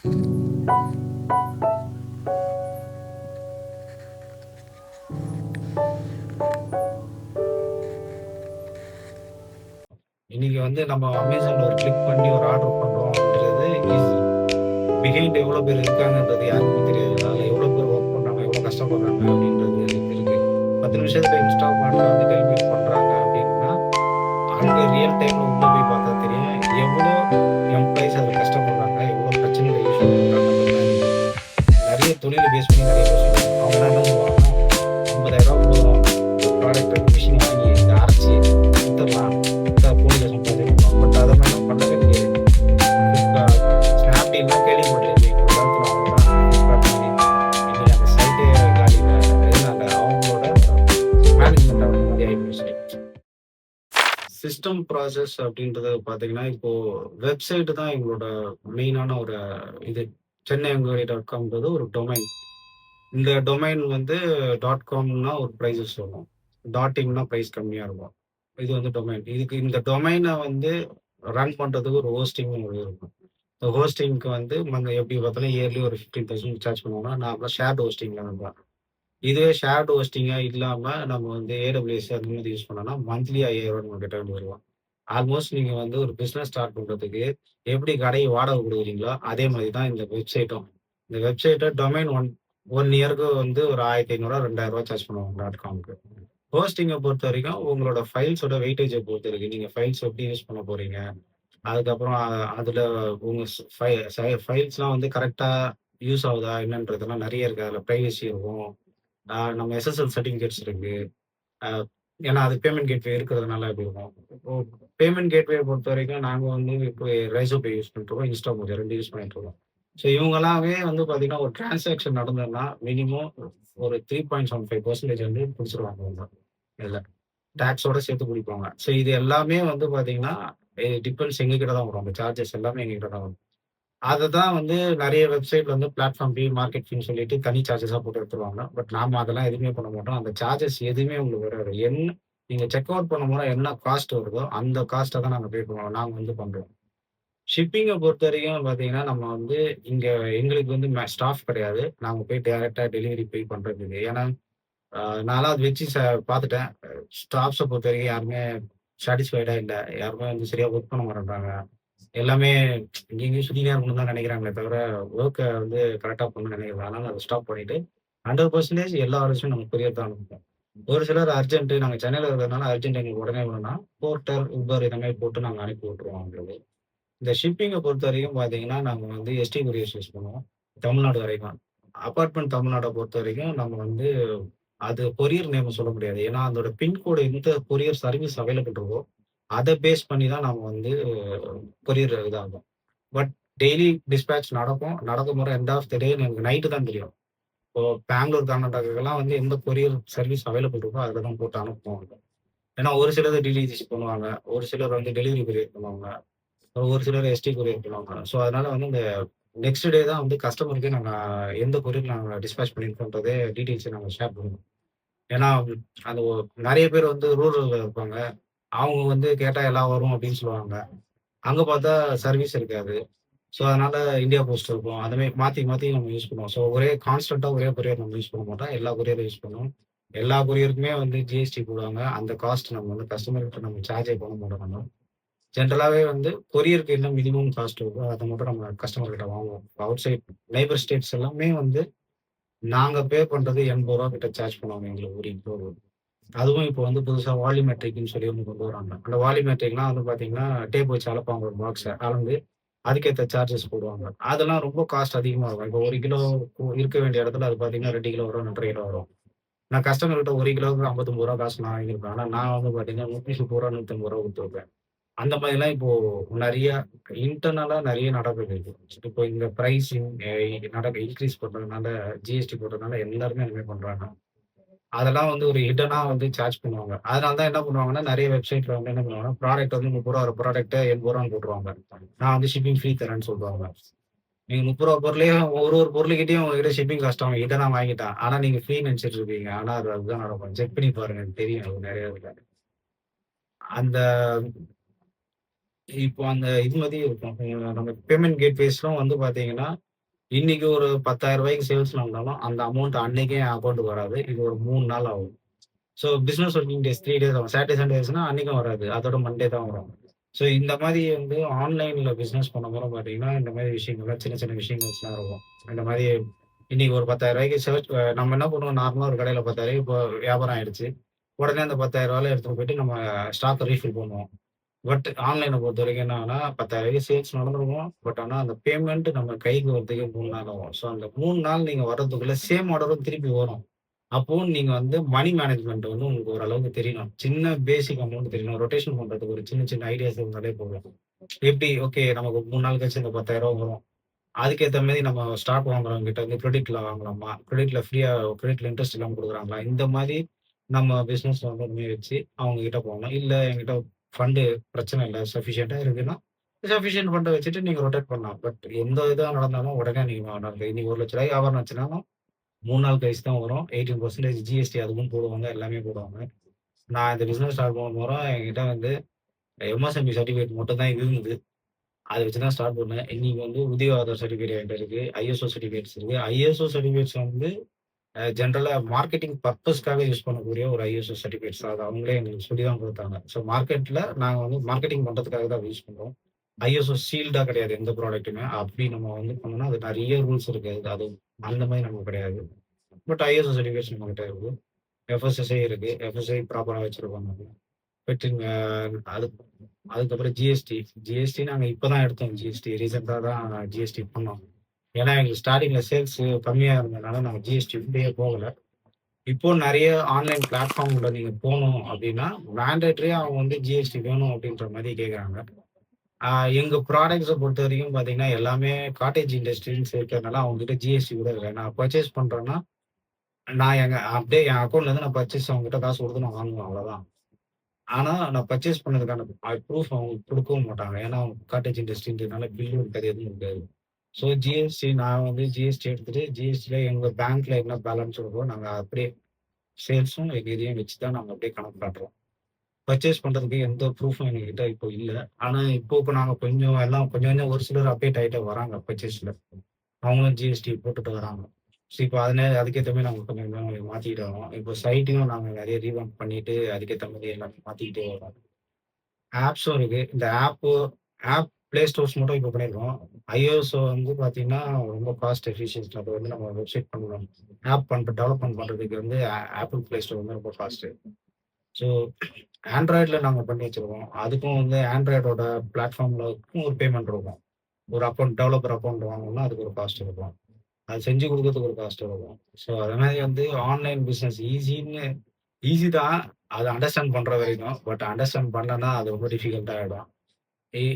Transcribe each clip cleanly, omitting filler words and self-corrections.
இன்னைக்கு வந்து நம்ம Amazonல ஒரு கிளிக் பண்ணி ஒரு ஆர்டர் பண்றோம் அப்படின்றது ஈஸி. பிஹைண்ட் எவ்வளோ பேர் இருக்காங்கன்றது யாருக்குமே தெரியாது. அதில எவ்வளோ பேர் ஒர்க் பண்றாங்க, எவ்வளோ கஷ்டப்படுறாங்க அப்படின்றது இருக்கு. 10 நிமிஷத்துல இன்ஸ்டாமார்ட்ல வந்து டெலிவரி பண்றாங்க அப்படின்னா, அங்க ரியல் டைம்ல உள்ள போய் பார்த்தா தெரியும். எவ்வளோ எம்ப்ளாயீஸ் அதில கஷ்டப்படுறாங்க, எவ்வளோ பிரச்சனையில யூஸ் பண்றாங்கன்றதெல்லாம் இன்னைக்கு நெறைய தொழில பேஸ் பண்ணி நெறைய பேர் சொல்லுவாங்க. அவங்கலாம் என்ன சொல்லுவாங்கன்னா, ரூ. 50,000 போதும். இந்த ப்ராடக்ட் வந்து மிஷின் வாங்கி இத அரைச்சு வித்துரலாம். வித்தா கோடியில சம்பாதிக்கலாம்பாங்க. பட் அத மாரிலாம் பண்ணவே முடியாது. Flipkart, Snapdealலாம் கேள்விப்பட்டிருப்பீங்க. ஒரு காலத்துல அவங்கலாம் Flipkart மாரி. இன்னைக்கு அந்த சைட்டே காலில. எதனால? அவங்களோட மேனேஜ்மென்ட் அந்த மாரி ஆயிப்போச்சு. சிஸ்டம் ப்ராசஸ் அப்படின்றது பார்த்தீங்கன்னா, இப்போ வெப்சைட் தான் எங்களோட மெயினான ஒரு இது. chennaianguri.comன்றது ஒரு டொமைன். இந்த டொமைன் வந்து .comனா ஒரு பிரைஸஸ் வரும். .inனா பிரைஸ் கம்மியா இருக்கும். இது வந்து டொமைன். இதுக்கு இந்த டொமைன வந்து ரன் பண்றதுக்கு ஒரு ஹோஸ்டிங்னு ஒரு இருக்கும். இந்த ஹோஸ்டிங்க்கு வந்து எப்படி பார்த்தாலும் இயர்லி ஒரு 15,000 சார்ஜ் பண்ணுவாங்க. நார்மலா ஷேர்ட் ஹோஸ்டிங்ல நம்ம. இதுவே ஷேர்ட் ஹோஸ்டிங்கா இல்லாம நம்ம வந்து AWS அந்த மாரி யூஸ் பண்ணோம்னா, மந்த்லி 5,000 நம்ம கிட்ட இருந்து வரும். ஆல்மோஸ்ட் நீங்க வந்து ஒரு பிசினஸ் ஸ்டார்ட் பண்றதுக்கு எப்படி கடைய வாடகை குடுக்குறீங்களோ, அதே மாரி தான் இந்த வெப்சைட்டும். இந்த வெப்சைட்ட டொமைன் 1 இயர்க்கு வந்து ஒரு ரூ. 1,500 ரூ. 2,000 சார்ஜ் பண்ணுவாங்க .comக்கு. ஹோஸ்டிங்க பொறுத்தவரைக்கும் உங்களோட ஃபைல்ஸோட வெயிட்டேஜ பொறுத்து இருக்கு. நீங்க ஃபைல்ஸ் எப்படி யூஸ் பண்ண போறீங்க? அதுக்கப்புறம் அதுல உங்க ஸ் ஃபை சை ஃபைல்ஸ்லாம் வந்து கரெக்ட்டா யூஸ் ஆகுதா என்னன்றதெல்லாம் நெறைய இருக்கு. அதுல பிரைவசி இருக்கும். நம்ம SSL சர்டிஃபிகேட்ஸ் இருக்கு. அ ஏன்னா அது பேமெண்ட் கேட்வே இருக்கிறதுனால அப்படி இருக்கும். இப்போ பேமெண்ட் கேட்வே பொறுத்தவரைக்கும் நாங்க வந்து இப்போ Razorpay யூஸ் பண்ணிட்டுருக்கோம். Instamoja 2 யூஸ் பண்ணிட்டுருக்கோம். ஸோ இவங்கலாமே வந்து பார்த்தீங்கன்னா, ஒரு டிரான்சாக்ஷன் நடந்ததுன்னா மினிமம் ஒரு 3.75% வந்து புடிச்சுருவாங்க அவங்க. இதுல. டாக்ஸோட சேர்த்து புடிப்பாங்க. ஸோ இது எல்லாமே வந்து பார்த்தீங்கன்னா, டிபெண்ட்ஸ் எங்க கிட்ட தான் வரும். அந்த சார்ஜஸ் எல்லாமே எங்க கிட்ட தான் வரும். அததான் வந்து நெறைய வெப்சைட் வந்து பிளாட்ஃபார்ம் ஃபீ, மார்க்கெட் ஃபீன்னு சொல்லிட்டு தனி சார்ஜஸா போட்டு எடுத்துருவாங்க. பட் நாம அதெல்லாம் எதுவுமே பண்ண மாட்டோம். அந்த சார்ஜஸ் எதுவுமே உங்களுக்கு வராது. நீங்க செக் அவுட் பண்ணும்போது என்ன காஸ்ட் வருதோ, அந்த காஸ்ட்ட தான் நாங்க பே பண்ணுவோம். நாங்க வந்து பண்றோம். ஷிப்பிங்க பொறுத்தவரைக்கும் பார்த்தீங்கன்னா, நம்ம வந்து இங்க எங்களுக்கு வந்து ஸ்டாஃப் கிடையாது. நாங்க போய் டைரக்ட்டா டெலிவரி போய் பண்றதுக்கு. ஏன்னா, அ நான்லாம் அத வச்சு பார்த்துட்டேன். ஸ்டாஃப்ஸ பொறுத்தவரைக்கும் யாருமே சாட்டிஸ்ஃபைடா இல்ல. யாருமே வந்து சரியா ஒர்க் பண்ண மாட்டேன்றாங்க. எல்லாமே எங்கேயும் சுத்தினே இருக்கணும்னு தான் நினைக்கிறாங்களே தவிர, வொர்க்க வந்து கரெக்ட்டா பண்ணணும்னு நினைக்கிறது. அதனால அத ஸ்டாப் பண்ணிட்டு, 100% எல்லா ஆர்டர்ஸும் நம்ம கொரியர் தான் அனுப்புவோம். ஒரு சிலர் அர்ஜென்ட் நாங்க சென்னையில இருக்கிறதுனால அர்ஜென்ட் எங்களுக்கு உடனே வேணும்னா, போர்ட்டர், உபர் இந்த மாரி போட்டு நாங்க அனுப்பி விட்டுருவோம் அவங்களுக்கு. இந்த ஷிப்பிங்க பொறுத்தவரைக்கும் பார்த்தீங்கன்னா, நாங்க வந்து எஸ்டி கொரியர்ஸ் யூஸ் பண்ணுவோம். தமிழ்நாடு வரைக்கும். அபார்ட்மெண்ட் தமிழ்நாட பொறுத்தவரைக்கும் நம்ம வந்து அது கொரியர் நேம் சொல்ல முடியாது. ஏன்னா, அதோட பின்கோடு எந்த கொரியர் சர்வீஸ் அவைலபிள் இருக்கோ, அத பேஸ் பண்ணி தான் நாம வந்து கொரியர் இதாகும். பட் டெய்லி டிஸ்பேட்ச் நடக்கும். நடக்கும்போது எண்ட் ஆஃப் த டே எனக்கு நைட்டு தான் தெரியும். இப்போ பெங்களூர், கர்நாடகாக்கெல்லாம் வந்து எந்த கொரியர் சர்வீஸ் அவைலபிள் இருக்கோ, அதில தான் போட்டு அனுப்புவோம். ஏன்னா ஒரு சிலது டிடிடிசி பண்ணுவாங்க. ஒரு சிலர் வந்து டெலிவரி கொரியர் பண்ணுவாங்க. ஒரு சிலர் எஸ்டி கொரியர் பண்ணுவாங்க. ஸோ அதனால வந்து இந்த நெக்ஸ்ட் டே தான் வந்து கஸ்டமருக்கே நாங்க எந்த கொரியர் நாங்க டிஸ்பேட்ச் பண்ணியிருக்கோன்றதே டீட்டெயில்ஸ நாங்க ஷேர் பண்ணுவோம். ஏன்னா, அந்த நெறைய பேர் வந்து ரூரல்ல இருப்பாங்க. அவங்க வந்து கேட்டா எல்லாம் வரும் அப்படின்னு சொல்லுவாங்க. அங்க பார்த்தா சர்வீஸ் இருக்காது. ஸோ, அதனால இந்தியா போஸ்ட் இருக்கும். அந்த மாரி மாத்தி, மாத்தி நம்ம யூஸ் பண்ணுவோம். ஸோ, ஒரே கான்ஸ்டன்ட்டா ஒரே கொரியர் நம்ம யூஸ் பண்ண மாட்டோம். எல்லா கொரியரும் யூஸ் பண்ணுவோம். எல்லா கொரியருக்குமே வந்து ஜிஎஸ்டி போடுவாங்க. அந்த காஸ்ட் நம்ம வந்து கஸ்டமர் கிட்ட நம்ம சார்ஜே பண்ண மாட்டோம் நம்ம. ஜென்ரலாவே வந்து கொரியருக்கு என்ன மினிமம் காஸ்ட் இருக்கோ, அத மட்டும் நம்ம கஸ்டமர் கிட்ட வாங்குவோம். அவுட் சைட் நெய்பர் ஸ்டேட்ஸ் எல்லாமே வந்து நாங்க பே பண்றது ரூ. 80 கிட்ட சார்ஜ் பண்ணுவாங்க எங்களுக்கு ஒரு கிலோ. அதுவும் இப்போ வந்து புதுசா வால்யூமெட்ரிக்ன்னு சொல்லி ஒண்ணு கொண்டு வராங்க. அந்த வால்யூமெட்ரிக்லாம் வந்து பார்த்தீங்கன்னா, டேப் வச்சு அளப்பாங்க ஒரு பாக்ஸ. அளந்து அதுக்கேத்த சார்ஜஸ் போடுவாங்க. அதெல்லாம் ரொம்ப காஸ்ட் அதிகமா இருக்கும். இப்போ 1 கிலோ இருக்க வேண்டிய இடத்துல அது பார்த்தீங்கன்னா 2 கிலோ வரும், 2 1/2 கிலோ வரும். நான் கஸ்டமர் கிட்ட 1 கிலோவுக்கு ரூ. 59 காசு நான் வாங்கியிருப்பேன். ஆனா நான் வந்து பார்த்தீங்கன்னா ரூ. 130 ரூ. 150 குடுத்துருப்பேன். அந்த மாதிரிலாம் இப்போ நெறைய இன்டர்னலா நெறைய நடக்குது இப்போ. இப்போ இந்த பிரைஸிங் இன்கிரீஸ் பண்றதுனால, ஜிஎஸ்டி போட்டதுனால எல்லாருமே அந்த மாரி பண்றாங்க. அதெல்லாம் வந்து ஒரு ஹிட்டனா வந்து சார்ஜ் பண்ணுவாங்க. அதனால தான் என்ன பண்ணுவாங்கன்னா, நெறைய வெப்சைட்ல வந்து என்ன பண்ணுவாங்கன்னா, ப்ராடக்ட் வந்து ரூ. 30 வர ப்ராடக்ட்ட ரூ. 80 போட்டுருவாங்க. நான் வந்து ஷிப்பிங் ஃப்ரீ தரேன்னு சொல்லுவாங்க. நீங்க ரூ. 30 பொருளையும் ஒரு பொருளுக்கிட்டயும் உங்ககிட்ட ஷிப்பிங் காஸ்ட் அவன் ஹிட்டனா வாங்கிட்டான். ஆனா நீங்க ஃப்ரீன்னு நெனச்சுட்டு இருப்பீங்க. ஆனா அதுதான் நடக்கும். செக் பண்ணி பாருங்க. எனக்கு தெரியும் அது நெறைய இதுல. அந்த இப்போ அந்த இது மாரி இருக்கும். நம்ம பேமெண்ட் கேட்வேஸ்லாம் வந்து பார்த்தீங்கன்னா, இன்னைக்கு ஒரு ரூ. 10,000 சேல்ஸ் நடந்தாலும், அந்த அமௌண்ட் அன்னைக்கே என் அக்கவுண்ட்க்கு வராது. இது ஒரு 3 நாள் ஆகும். So business working days 3 days ஆகும். சாட்டர்டே, சண்டே ஆச்சுன்னா அன்னைக்கும் வராது. அதோட மண்டே தான் வரும். ஸோ இந்த மாரி வந்து ஆன்லைன்ல பிசினஸ் பண்ணும்போது பார்த்தீங்கன்னா, இந்த மாரி விஷயங்கள்லாம் சின்ன சின்ன விஷயங்கள்ஸ்லாம் இருக்கும். இந்த மாரி இன்னைக்கு ஒரு ரூ. 10,000 சர்ச் நம்ம என்ன பண்ணுவோம் நார்மலா ஒரு கடையில 10,000 இப்போ வியாபாரம் ஆயிடுச்சு. உடனே அந்த ரூ. 10,000 எடுத்துட்டு போயிட்டு நம்ம ஸ்டாக்க ரீஃபில் பண்ணுவோம். பட் ஆன்லைன பொறுத்தவரைக்கும் என்ன ஆகும்னா, ரூ. 10,000 சேல்ஸ் நடந்திருக்கும். பட் ஆனா அந்த பேமெண்ட் நம்ம கைக்கு வரதுக்கு 3 நாள் ஆகும். ஸோ அந்த 3 நாள் நீங்க வர்றதுக்குள்ள சேம் ஆர்டரும் திருப்பி வரும். அப்பவும் நீங்க வந்து மனி மேனேஜ்மென்ட் வந்து உங்களுக்கு ஓரளவுக்கு தெரியணும். சின்ன பேசிக் அமௌண்ட் தெரியணும். ரொட்டேஷன் பண்றதுக்கு ஒரு சின்ன சின்ன ஐடியாஸ் இருந்தாலே போதும். எப்படி ஓகே நமக்கு 3 நாள் கழிச்சு இந்த ரூ. 10,000 வரும். அதுக்கேத்த மாரி நம்ம ஸ்டாக் வாங்குறவங்க கிட்ட இருந்து கிரெடிட்ல வாங்கலாமா? கிரெடிட்ல ஃப்ரீயா கிரெடிட்ல இன்ட்ரெஸ்ட் இல்லாம குடுக்குறாங்களா? இந்த மாரி நம்ம பிசினஸ் வந்து வச்சு அவங்க கிட்ட போகணும். இல்ல என்கிட்ட ஃபண்ட் பிரச்சனை இல்ல. சஃபிஷியன்ட்டா இருக்குன்னா, சஃபிஷியன்ட் ஃபண்ட வச்சுட்டு நீங்க ரொட்டேட் பண்ணலாம். பட் எந்த இதா நடந்தாலும் உடனே நீங்க இன்னைக்கு ரூ. 1,00,000 வியாபாரம் ஆச்சுனாலும் 3 நாள் கழிச்சு தான் வரும். 18% ஜிஎஸ்டி அதுக்கும் போடுவாங்க. எல்லாமே போடுவாங்க. நான் இந்த பிசினஸ் ஸ்டார்ட் பண்ணும்போது என்கிட்ட வந்து எம்எஸ்எம்பி சர்டிபிகேட் மட்டும் தான் இருந்தது. அத வச்சு தான் ஸ்டார்ட் பண்ணேன். இன்னைக்கு வந்து உதய ஆதார் சர்டிபிகேட் என்ட்ட இருக்கு. ஐஎஸ்ஓ சர்டிபிகேட்ஸ் இருக்கு. ஐஎஸ்ஓ சர்டிபிகேட்ஸ் வந்து ஜெனரலா மார்க்கெட்டிங் பர்ப்பஸ்க்காக யூஸ் பண்ணக்கூடிய ஒரு ஐஎஸ்ஓ சர்டிபிகேட்ஸ். அது அவங்களே எங்களுக்கு சொல்லி தான் குடுத்தாங்க. ஸோ மார்க்கெட்ல நாங்க வந்து மார்க்கெட்டிங் பண்றதுக்காக தான் அத யூஸ் பண்றோம். ஐஎஸ்ஓ ஷீல்டா கிடையாது எந்த ப்ராடக்ட்டுமே. அப்படி நம்ம வந்து பண்ணோம்னா, அது நெறைய ரூல்ஸ் இருக்கு. அது அந்த மாரி நமக்கு கிடையாது. பட் ஐஎஸ்ஓ சர்டிபிகேட்ஸ் நம்மகிட்ட இருக்கு. எஃப்எஸ்எஸ்ஐ இருக்கு. எஃப்எஸ்ஐ ப்ராப்பரா வச்சிருக்கோம் நாங்க. பெற்றுங்க அது அதுக்கப்புறம் ஜிஎஸ்டி. ஜிஎஸ்டி நாங்க இப்ப தான் எடுத்தோம் ஜிஎஸ்டி. ரீசென்ட்டா தான் ஜிஎஸ்டி பண்ணோம். ஏன்னா எங்களுக்கு ஸ்டார்ட்டிங்ல சேல்ஸ் கம்மியா இருந்ததுனால நாங்க ஜிஎஸ்டி உள்ளயே போகல. இப்போ நெறைய ஆன்லைன் பிளாட்ஃபார்ம்ல நீங்க போணும் அப்டின்னா, மேண்டேட்டரியா அவங்க வந்து ஜிஎஸ்டி வேணும் அப்டின்ற மாரி கேட்கறாங்க. ஆ எங்க ப்ராடக்ட்ஸ பொறுத்தவரைக்கும் பார்த்தீங்கன்னா, எல்லாமே காட்டேஜ் இண்டஸ்ட்ரின்னு இருக்கிறதுனால அவங்க கிட்ட ஜிஎஸ்டி கூட இல்ல. நான் பர்ச்சேஸ் பண்றேன்னா, நான் அப்டியே என் அக்கவுண்ட்லேருந்து நான் பர்ச்சேஸ் அவங்ககிட்ட காசு குடுத்து நான் வாங்குவேன் அவ்வளோதான். ஆனா, நான் பர்ச்சேஸ் பண்ணதுக்கான ப்ரூஃப் அவங்க குடுக்கவும் மாட்டாங்க. ஏன்னா, காட்டேஜ் இண்டஸ்ட்ரின்றதுனால பில்லும் இருக்காது, எதுவும் இருக்காது. ஸோ, ஜிஎஸ்டி நான் வந்து ஜிஎஸ்டி எடுத்துட்டு, ஜிஎஸ்டில எங்க பேங்க்ல என்ன பேலன்ஸ் இருக்கோ, நாங்க அப்படியே சேல்ஸும் எங்க இதையும் வச்சு தான் நாங்க அப்படியே கணக்கு காட்டுறோம். பர்ச்சேஸ் பண்றதுக்கு எந்த ப்ரூஃபும் எங்ககிட்ட இப்போ இல்ல. ஆனா, இப்போ நாங்க கொஞ்சம் எல்லாம் கொஞ்சம் கொஞ்சம் ஒரு சிலர் அப்டேட் ஆயிட்டே வராங்க பர்ச்சேஸ்ல. அவங்களும் ஜிஎஸ்டி போட்டுட்டு வராங்க. ஸோ, இப்போ அதுக்கேத்த மாரி நாங்க கொஞ்சம் கொஞ்சம் மாத்திக்கிட்டு வரோம். இப்போ சைட்டையும் நாங்க நெறைய ரீவாம்ப் பண்ணிட்டு, அதுக்கேத்த மாரி எல்லாமே மாத்திக்கிட்டே வரோம். ஆப்ஸும் இருக்கு. இந்த ஆப் Play ஸ்டோர்ஸ் மட்டும் இப்போ பண்ணியிருக்கோம். iOS வந்து பார்த்தீங்கன்னா, ரொம்ப காஸ்ட் எஃபிஷியன்ட். அது வந்து நம்ம வெப்சைட் பண்ணணும். டெவலப்மெண்ட் பண்றதுக்கு வந்து Apple Play Store வந்து ரொம்ப காஸ்ட்டு. ஸோ ஆண்ட்ராய்ட்ல நாங்க பண்ணி வச்சிருக்கோம். அதுக்கும் வந்து ஆண்ட்ராய்டோட பிளாட்ஃபார்ம்லக்கும் ஒரு பேமெண்ட் இருக்கும். ஒரு டெவலப்பர் அக்கவுண்ட் வாங்கணும்னா அதுக்கு ஒரு காஸ்ட் இருக்கும். அது செஞ்சு குடுக்கறதுக்கு ஒரு காஸ்ட் இருக்கும். ஸோ அது மாரி வந்து ஆன்லைன் பிசினஸ் ஈஸி தான். அத அண்டர்ஸ்டாண்ட் பண்ற வரைக்கும். பட் அண்டர்ஸ்டாண்ட் பண்ணலன்னா அது ரொம்ப டிஃபிகல்ட்டா ஆயிடும்.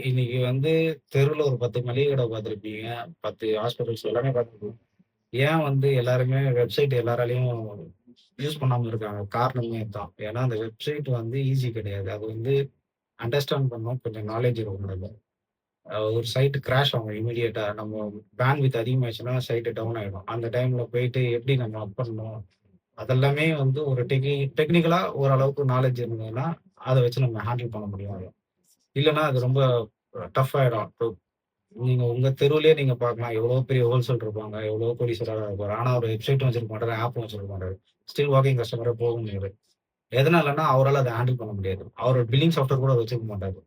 இன்னைக்கு வந்து தெருவுல ஒரு 10 மளிகை கடை பார்த்திருப்பீங்க. 10 ஹாஸ்பிட்டல்ஸ் எல்லாமே பார்த்துருப்பீங்க. ஏன் வந்து எல்லாருமே வெப்சைட் எல்லாராலயும் யூஸ் பண்ணாம இருக்காங்க? காரணமே இதான். ஏன்னா அந்த வெப்சைட் வந்து ஈஸி கிடையாது. அது வந்து அண்டர்ஸ்டாண்ட் பண்ணணும். கொஞ்சம் நாலேட்ஜ் இருக்கணும் அதுல. ஒரு சைட் கிராஷ் ஆகும் இம்மீடியட்டா. நம்ம பேண்ட்விட்த் அதிகமாச்சுன்னா சைட் டவுன் ஆயிடும். அந்த டைம்ல போயிட்டு எப்படி நம்ம அப் பண்ணணும்? அதெல்லாமே வந்து ஒரு டெக்னிக்கலா ஓரளவுக்கு நாலேட்ஜ் இருந்ததுன்னா, அத வச்சு நம்ம ஹேண்டில் பண்ண முடியும் அத. இல்லன்னா அது ரொம்ப டஃப் ஆயிடும். இப்போ நீங்க உங்க தெருவுலயே நீங்க பார்க்கலாம். எவ்வளோ பெரிய ஹோல்சேல் இருப்பாங்க. எவ்வளோ கோடீஸ்வரரா இருப்பாரு. ஆனா ஒரு வெப்சைட்டும் வச்சிருக்க மாட்டாரு. ஆப்பும் வச்சிருக்க மாட்டாரு. ஸ்டில் வாக்கிங் கஸ்டமரா போக முடியாது. எதனாலன்னா, அவரால அத ஹேண்டில் பண்ண முடியாது. அவரோட பில்லிங் சாஃப்ட்வேர் கூட வச்சிருக்க மாட்டாரு.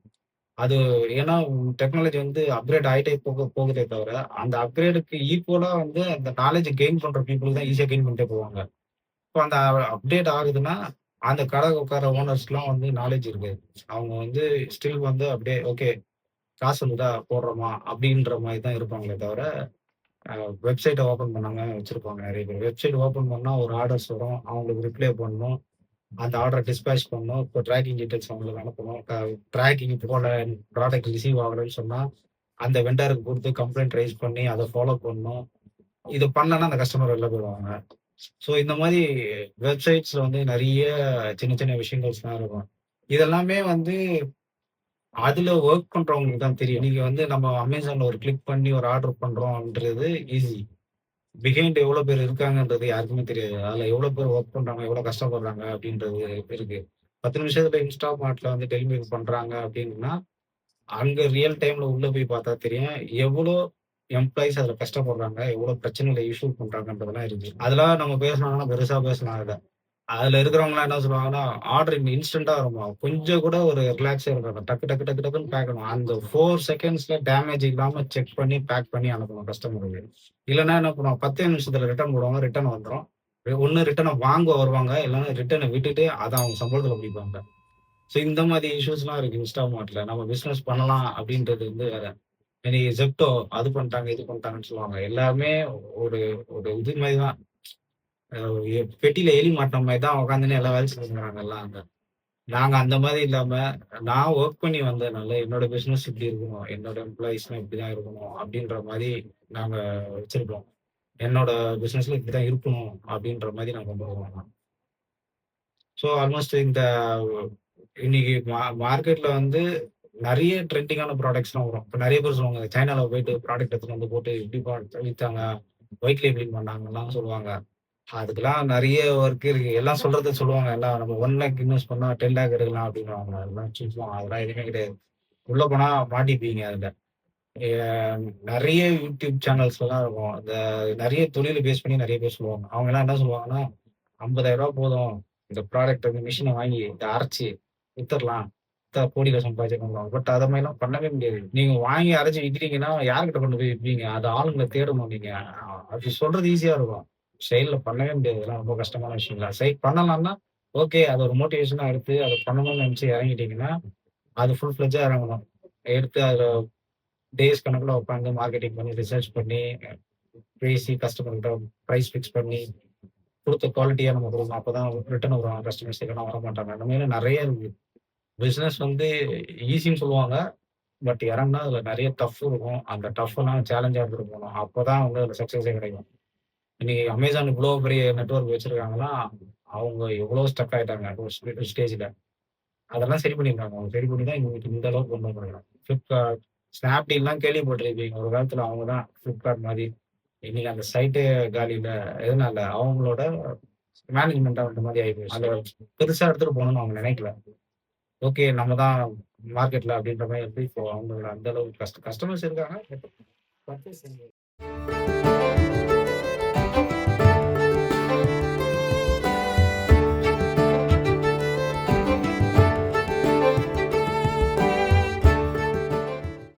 அது ஏன்னா டெக்னாலஜி வந்து அப்கிரேட் ஆயிட்டே போகுதே தவிர, அந்த அப்கிரேடுக்கு ஈக்குவலா வந்து அந்த நாலேட்ஜ் கெயின் பண்ற பீப்பிள் தான் ஈஸியா கெயின் பண்ணிட்டே போவாங்க. இப்ப அந்த அப்டேட் ஆகுதுன்னா, அந்த கடை உட்கார ஓனர்ஸ்லாம் வந்து நாலேட்ஜ் இருக்காது. அவங்க வந்து ஸ்டில் வந்து அப்படியே ஓகே காசு வந்துதா போடுறோமா அப்படின்ற மாரி தான் இருப்பாங்களே தவிர, அ வெப்சைட்ட ஓப்பன் பண்ணாம வச்சிருப்பாங்க நெறைய பேர். வெப்சைட் ஓப்பன் பண்ணா ஒரு ஆர்டர்ஸ் வரும். அவங்களுக்கு ரிப்ளை பண்ணணும். அந்த ஆர்டர டிஸ்பேட்ச் பண்ணணும். இப்போ ட்ராக்கிங் டீட்டெயில்ஸ் அவங்களுக்கு அனுப்பணும். ட்ராக்கிங் போல ப்ராடக்ட் ரிசீவ் ஆகலன்னு சொன்னா, அந்த வெண்டாருக்கு குடுத்து கம்ப்ளைண்ட் ரைஸ் பண்ணி அத ஃபாலோ பண்ணணும். இத பண்ணலன்னா அந்த கஸ்டமர் வெளில போயிருவாங்க. ஸோ இந்த மாரி வெப்சைட்ஸ்ல வந்து நெறைய சின்ன சின்ன விஷயங்கள்ஸ்லாம் இருக்கும். இதெல்லாமே வந்து அதுல வொர்க் பண்றவங்களுக்கு தான் தெரியும். நீங்க வந்து நம்ம Amazonல ஒரு கிளிக் பண்ணி ஒரு ஆர்டர் பண்றோம்ன்றது ஈஸி. பிஹைண்ட் எவ்வளோ பேர் இருக்காங்கன்றது யாருக்குமே தெரியாது. அதுல எவ்வளோ பேர் வொர்க் பண்றாங்க, எவ்வளோ கஷ்டப்படுறாங்க அப்படின்றது இருக்கு. 10 நிமிஷத்துல இன்ஸ்டாமார்ட்ல வந்து டெலிவரி பண்றாங்க அப்படின்னா, அங்க ரியல் டைம்ல உள்ள போய் பார்த்தா தெரியும். எவ்வளோ எம்ப்ளாயீஸ் அதுல கஷ்டப்படுறாங்க, எவ்வளோ பிரச்சனைகள இஷ்யூ பண்றாங்கன்றதெல்லாம் இருக்கு. அதெல்லாம் நம்ம பேசுனோம்னா பெருசா பேசலாம் அத. அதுல இருக்கிறவங்கலாம் என்ன சொல்லுவாங்கன்னா, ஆர்டர் இன்ஸ்டன்ட்டா வருமா. கொஞ்சம் கூட ஒரு ரிலாக்ஸே இருக்காது. டக்கு டக்கு டக்கு டக்குன்னு பேக்கணும். அந்த 4 செகண்ட்ஸ்ல டேமேஜ் இல்லாம செக் பண்ணி, பேக் பண்ணி அனுப்பணும் கஸ்டமருக்கு. இல்லன்னா என்ன பண்ணுவாங்க, 10 நிமிஷத்துல ரிட்டர்ன் போடுவாங்க. ரிட்டர்ன் வந்துரும். ஒண்ணு ரிட்டர்ன வாங்க வருவாங்க. இல்லன்னா ரிட்டர்ன விட்டுட்டு அத அவங்க சம்பளத்துல பிடிப்பாங்க. ஸோ இந்த மாரி இஷ்யூஸ்லாம் இருக்கு இன்ஸ்டாமார்ட்ல. நம்ம பிசினஸ் பண்ணலாம் அப்படின்றது வந்து வேற. இன்னைக்கு Zepto அது பண்ணிட்டாங்க, இது பண்ணிட்டாங்கன்னு சொல்லுவாங்க. எல்லாமே ஒரு ஒரு இது மாரி தான். அ பெட்டியில எலி மாட்டுன மாரி தான் உட்காந்துன்னு எல்லா வேலையும் செஞ்சுருக்காங்க எல்லாம் அங்க. நாங்க அந்த மாரி இல்லாம, நான் வொர்க் பண்ணி வந்ததுனால, என்னோட பிசினஸ் இப்படி இருக்கணும். என்னோட எம்ப்ளாயீஸ்லாம் இப்படிதான் இருக்கணும். அப்படின்ற மாரி நாங்க வச்சிருக்கோம். என்னோட பிசினஸ்ல இப்படிதான் இருக்கணும். அப்படின்ற மாரி நான் கொண்டு வருவோம். ஸோ ஆல்மோஸ்ட் இந்த இன்னைக்கு மார்க்கெட்ல வந்து நெறைய ட்ரெண்டிங்கான ப்ராடக்ட்ஸ்லாம் வரும். இப்ப நெறைய பேர் சொல்லுவாங்க, சைனால போயிட்டு ப்ராடக்ட் எடுத்துட்டு வந்து போட்டு இப்படி வித்தாங்க. ஒயிட் லேபிளிங் பண்ணாங்கலாம் சொல்லுவாங்க. அதுக்கெல்லாம் நெறைய ஒர்க் இருக்கு. எல்லாம் சொல்றத சொல்லுவாங்க. எல்லாம் நம்ம 1,00,000 இன்வெஸ்ட் பண்ணா 10,00,000 எடுக்கலாம் அப்டின்னுவாங்க. அதெல்லாம் சும்மா அதெல்லாம் எதுவுமே கிடையாது. உள்ள போனா மாட்டிப்பீங்க அதுல. எ நெறைய யூடியூப் சேனல்ஸ்லாம் இருக்கும். அந்த நெறைய தொழில பேஸ் பண்ணி நெறைய பேர் சொல்லுவாங்க. அவங்கலாம் என்ன சொல்லுவாங்கன்னா, ரூ. 50,000 போதும். இந்த ப்ராடக்ட் இந்த மிஷின வாங்கி இத அரைச்சு வித்துரலாம். வித்தா கோடியில சம்பாதிச்சிடலாம்பாங்க. பட் அத மாரிலாம் பண்ணவே முடியாது. நீங்க வாங்கி அரைச்சு வித்துட்டீங்கன்னா, யார்கிட்ட கொண்டு போய் விப்பீங்க? அது ஆளுங்கள தேடணும் நீங்க. அது சொல்றது ஈஸியா இருக்கும். செயல்ல பண்ணவே முடியாது. இதெல்லாம் ரொம்ப கஷ்டமான விஷயம் தான். பண்ணலாம்னா, ஓகே. அத ஒரு மோட்டிவேஷனா எடுத்து அத பண்ணணும்னு நெனச்சு இறங்கிட்டீங்கன்னா, அது ஃபுல் ஃப்ளெட்ஜா இறங்கணும். எடுத்து அதுல டேஸ் கணக்குல உட்காந்து மார்க்கெட்டிங் பண்ணி, ரிசர்ச் பண்ணி, பேசி கஸ்டமர்கிட்ட பிரைஸ் ஃபிக்ஸ் பண்ணி, குடுத்த குவாலிட்டியா நம்ம குடுக்கணும். அப்பதான் ரிட்டர்ன் வருவாங்க கஸ்டமர்ஸ். இல்லன்னா வரமாட்டாங்க. அந்த மாரி நெறைய இருக்கு. பிசினஸ் வந்து ஈஸின்னு சொல்லுவாங்க. பட் இறங்குனா அதுல நெறைய டஃப் இருக்கும். அந்த டஃப்லாம் சேலஞ்சா எடுத்துட்டு போணும். அப்பதான் வந்து அதுல சக்சஸே கிடைக்கும். இன்னைக்கு அமேசான் இவ்ளோ பெரிய நெட்வொர்க் வச்சிருக்காங்கன்னா, அவங்க எவ்வளோ ஸ்டக் ஆயிட்டாங்க ஒரு ஸ்டேஜ்ல. அதெல்லாம் சரி பண்ணியிருக்காங்க. அவங்க சரி பண்ணி தான் இன்னைக்கு இந்த அளவுக்கு கொண்டு வந்திருக்காங்க. Flipkart, Snapdealலாம் கேள்விப்பட்டிருப்பீங்க. ஒரு காலத்துல அவங்க தான் Flipkart மாரி. இன்னைக்கு அந்த சைட்டே காலியில. எதனால? அவங்களோட மேனேஜ்மென்ட் அந்த மாரி ஆயிப்போச்சு. அத பெருசா எடுத்துட்டு போணும்னு அவங்க நினைக்கல. ஓகே நம்ம தான் மார்க்கெட்ல அப்படின்ற மாரி இருந்து இப்போ அவங்களோட அந்த அளவுக்கு கஸ்டமர்ஸ் இருக்காங்க. பர்ச்சேஸ்